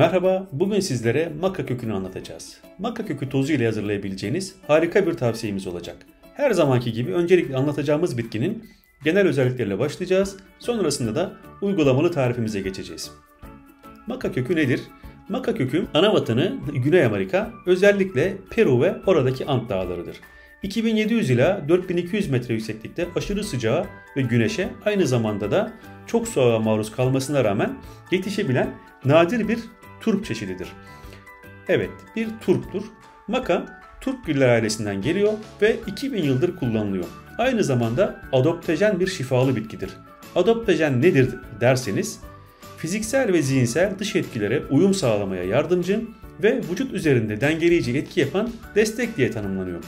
Merhaba, bugün sizlere maka kökünü anlatacağız. Maka kökü tozu ile hazırlayabileceğiniz harika bir tavsiyemiz olacak. Her zamanki gibi öncelikle anlatacağımız bitkinin genel özellikleriyle başlayacağız. Sonrasında da uygulamalı tarifimize geçeceğiz. Maka kökü nedir? Maka kökü ana vatanı Güney Amerika, özellikle Peru ve oradaki Ant Dağları'dır. 2700 ila 4200 metre yükseklikte aşırı sıcağa ve güneşe, aynı zamanda da çok soğuğa maruz kalmasına rağmen yetişebilen nadir bir turp çeşididir. Evet, bir turptur. Maka, turp güller ailesinden geliyor ve 2000 yıldır kullanılıyor. Aynı zamanda adaptojen bir şifalı bitkidir. Adaptojen nedir derseniz, fiziksel ve zihinsel dış etkilere uyum sağlamaya yardımcı ve vücut üzerinde dengeleyici etki yapan destek diye tanımlanıyor.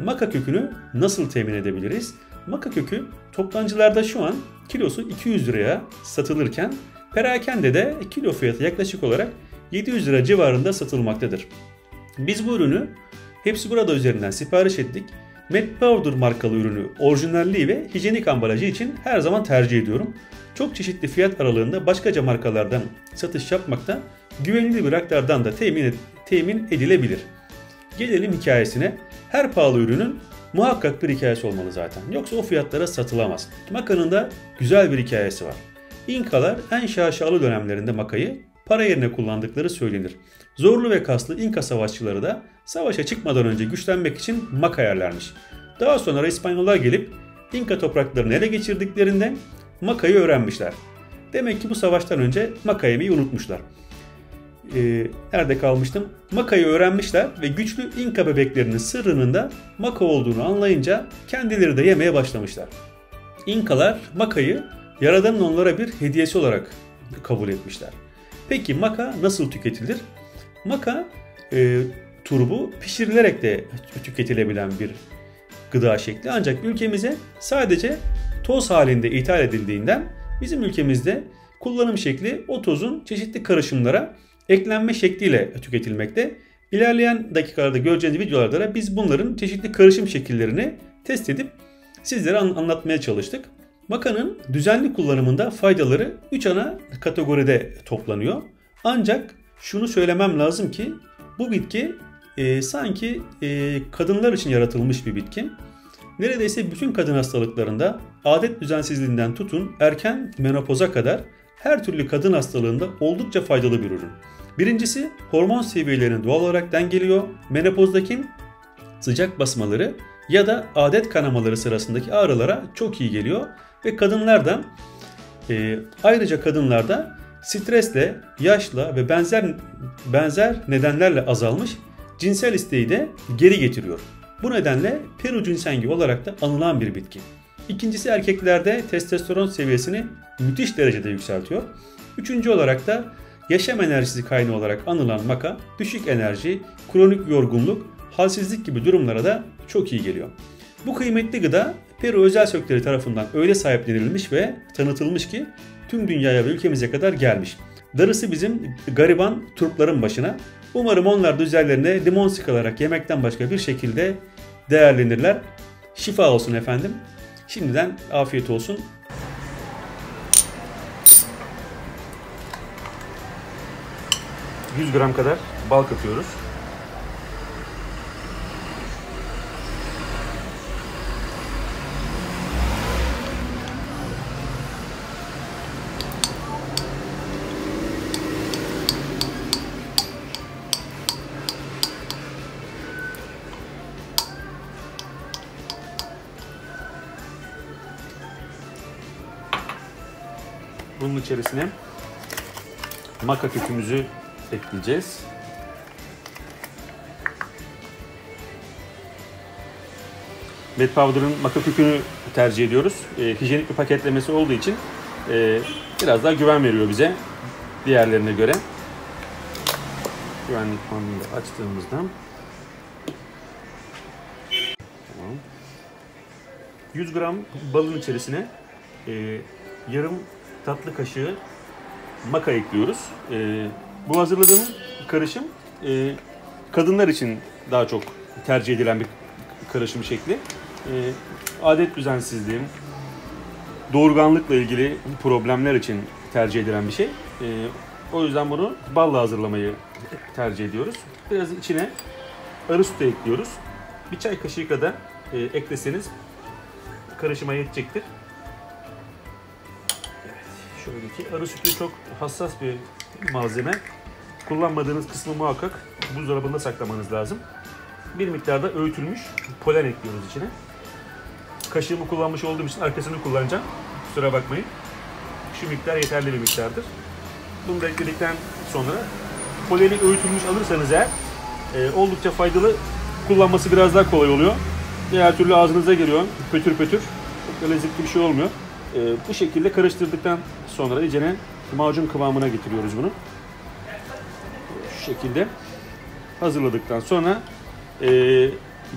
Maka kökünü nasıl temin edebiliriz? Maka kökü toptancılarda şu an kilosu 200 liraya satılırken perakendede kilo fiyatı yaklaşık olarak 700 lira civarında satılmaktadır. Biz bu ürünü Hepsi Burada üzerinden sipariş ettik. Mad Powder markalı ürünü orijinalliği ve hijyenik ambalajı için her zaman tercih ediyorum. Çok çeşitli fiyat aralığında başkaca markalardan satış yapmakta, güvenilir bir aktardan da temin edilebilir. Gelelim hikayesine. Her pahalı ürünün muhakkak bir hikayesi olmalı zaten. Yoksa o fiyatlara satılamaz. Maka'nın da güzel bir hikayesi var. İnkalar en şaşalı dönemlerinde makayı para yerine kullandıkları söylenir. Zorlu ve kaslı İnka savaşçıları da savaşa çıkmadan önce güçlenmek için maka yerlermiş. Daha sonra İspanyollar gelip İnka topraklarını ele geçirdiklerinde makayı öğrenmişler. Demek ki bu savaştan önce maka yemeyi unutmuşlar. Nerede kalmıştım? Makayı öğrenmişler ve güçlü İnka bebeklerinin sırrının da maka olduğunu anlayınca kendileri de yemeye başlamışlar. İnkalar makayı Yaradan'ın onlara bir hediyesi olarak kabul etmişler. Peki maka nasıl tüketilir? Maka turbu pişirilerek de tüketilebilen bir gıda şekli, ancak ülkemize sadece toz halinde ithal edildiğinden bizim ülkemizde kullanım şekli o tozun çeşitli karışımlara eklenme şekliyle tüketilmekte. İlerleyen dakikalarda göreceğiniz videolarda da biz bunların çeşitli karışım şekillerini test edip sizlere anlatmaya çalıştık. Makanın düzenli kullanımında faydaları 3 ana kategoride toplanıyor. Ancak şunu söylemem lazım ki bu bitki sanki kadınlar için yaratılmış bir bitki. Neredeyse bütün kadın hastalıklarında, adet düzensizliğinden tutun erken menopoza kadar her türlü kadın hastalığında oldukça faydalı bir ürün. Birincisi, hormon seviyelerini doğal olarak dengeliyor. Menopozdaki sıcak basmaları ya da adet kanamaları sırasındaki ağrılara çok iyi geliyor. Ve kadınlarda, ayrıca kadınlarda stresle, yaşla ve benzer nedenlerle azalmış cinsel isteği de geri getiriyor. Bu nedenle Peru cinsengi olarak da anılan bir bitki. İkincisi, erkeklerde testosteron seviyesini müthiş derecede yükseltiyor. Üçüncü olarak da yaşam enerjisi kaynağı olarak anılan maka, düşük enerji, kronik yorgunluk, halsizlik gibi durumlara da çok iyi geliyor. Bu kıymetli gıda Peru özel sektörü tarafından öyle sahiplenilmiş ve tanıtılmış ki tüm dünyaya ve ülkemize kadar gelmiş. Darısı bizim gariban turpların başına. Umarım onlar da üzerlerine limon sıkılarak yemekten başka bir şekilde değerlenirler. Şifa olsun efendim. Şimdiden afiyet olsun. ...100 gram kadar bal katıyoruz. Bunun içerisine maka kökümüzü ekleyeceğiz. Mad Powder'ın maka kökünü tercih ediyoruz. Hijyenik bir paketlemesi olduğu için biraz daha güven veriyor bize diğerlerine göre. Güvenlik bandını açtığımızda tamam. 100 gram balın içerisine yarım tatlı kaşığı maka ekliyoruz. Bu hazırladığım karışım kadınlar için daha çok tercih edilen bir karışım şekli. Adet düzensizliği, doğurganlıkla ilgili problemler için tercih edilen bir şey. O yüzden bunu balla hazırlamayı tercih ediyoruz. Biraz içine arı sütü ekliyoruz. Bir çay kaşığı kadar ekleseniz karışıma yetecektir. Evet, şöyle ki arı sütü çok hassas bir malzeme. Kullanmadığınız kısmı muhakkak buzdolabında saklamanız lazım. Bir miktarda öğütülmüş polen ekliyoruz içine. Kaşığımı kullanmış olduğum için arkasını kullanacağım. Kusura bakmayın. Şu miktar yeterli bir miktardır. Bunu da ekledikten sonra poleni öğütülmüş alırsanız eğer oldukça faydalı, kullanması biraz daha kolay oluyor. Diğer türlü ağzınıza geliyor pötür pötür. Çok da lezzetli bir şey olmuyor. Bu şekilde karıştırdıktan sonra iyicene macun kıvamına getiriyoruz bunu. Şu şekilde hazırladıktan sonra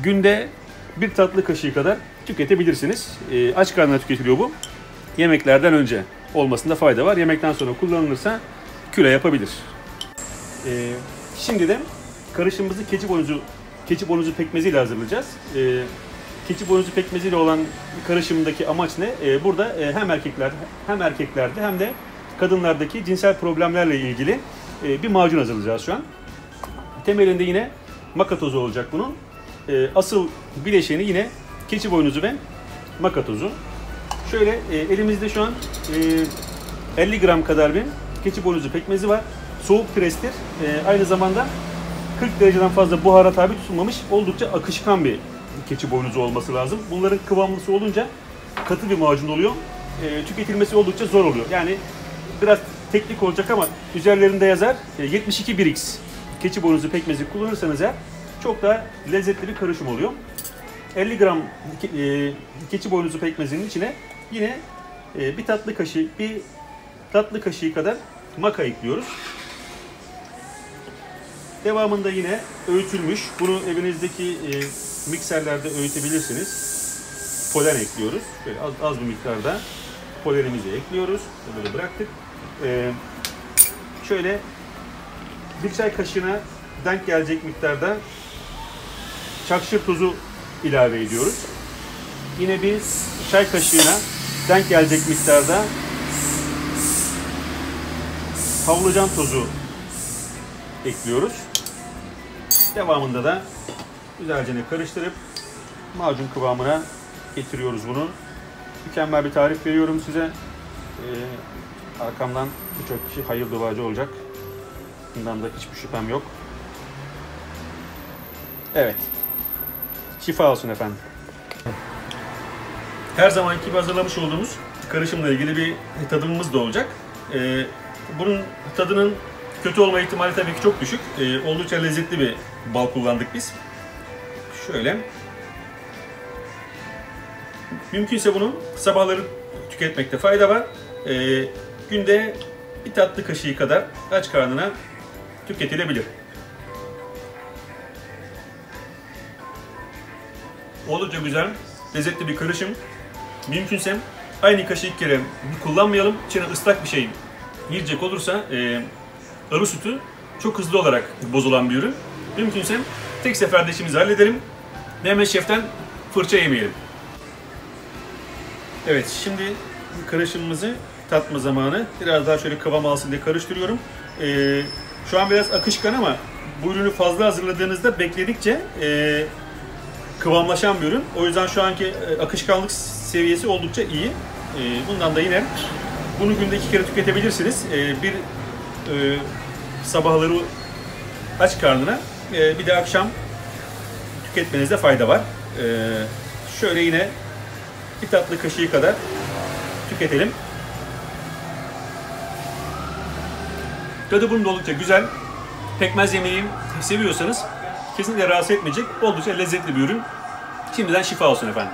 günde bir tatlı kaşığı kadar tüketebilirsiniz. Aç karnına tüketiliyor bu. Yemeklerden önce olmasında fayda var. Yemekten sonra kullanılırsa kilo yapabilir. Şimdi de karışımımızı keçi boynuzu pekmeziyle hazırlayacağız. Keçi boynuzu pekmeziyle olan karışımdaki amaç ne? Burada hem erkeklerde hem de kadınlardaki cinsel problemlerle ilgili bir macun hazırlayacağız şu an. Temelinde yine maka tozu olacak bunun. Asıl bileşeni yine keçi boynuzu ve maka tozu. Şöyle elimizde şu an 50 gram kadar bir keçi boynuzu pekmezi var. Soğuk prestir. Aynı zamanda 40 dereceden fazla buhara tabi tutulmamış, oldukça akışkan bir keçi boynuzu olması lazım. Bunların kıvamlısı olunca katı bir macun oluyor. Tüketilmesi oldukça zor oluyor. Yani biraz teknik olacak ama üzerlerinde yazar 72 1x keçi boynuzu pekmezi kullanırsanız eğer çok daha lezzetli bir karışım oluyor. 50 gram keçi boynuzu pekmezinin içine yine bir tatlı kaşığı kadar maka ekliyoruz. Devamında yine öğütülmüş, bunu evinizdeki mikserlerde öğütebilirsiniz. Polen ekliyoruz. Şöyle az bir miktarda polenimizi ekliyoruz. Böyle bıraktık. Şöyle bir çay kaşığına denk gelecek miktarda çakşır tozu ilave ediyoruz. Yine bir çay kaşığına denk gelecek miktarda havlucan tozu ekliyoruz. Devamında da güzelce karıştırıp macun kıvamına getiriyoruz bunu. Mükemmel bir tarif veriyorum size. Arkamdan birçok kişi hayır duacı olacak. Bundan da hiçbir şüphem yok. Evet. Şifa olsun efendim. Her zamanki gibi hazırlamış olduğumuz karışımla ilgili bir tadımımız da olacak. Bunun tadının kötü olma ihtimali tabii ki çok düşük. Oldukça lezzetli bir bal kullandık biz. Şöyle. Mümkünse bunu sabahları tüketmekte fayda var. Günde bir tatlı kaşığı kadar aç karnına tüketilebilir. Oldukça güzel, lezzetli bir karışım. Mümkünse aynı kaşığı ilk kere kullanmayalım. İçine ıslak bir şey girecek olursa arı sütü çok hızlı olarak bozulan bir ürün. Mümkünse tek seferde işimizi halledelim. Mehmet Şef'ten fırça yemeyelim. Evet, şimdi karışımımızı tatma zamanı. Biraz daha şöyle kıvam alsın diye karıştırıyorum. Şu an biraz akışkan ama bu ürünü fazla hazırladığınızda bekledikçe kıvamlaşan bir ürün. O yüzden şu anki akışkanlık seviyesi oldukça iyi. Bundan da yine bunu günde 2 kere tüketebilirsiniz. Bir sabahları aç karnına, bir de akşam tüketmenizde fayda var. Şöyle yine bir tatlı kaşığı kadar tüketelim. Tadı bunun da oldukça güzel. Pekmez yemeği seviyorsanız kesinlikle rahatsız etmeyecek, oldukça lezzetli bir ürün. Şimdiden şifa olsun efendim.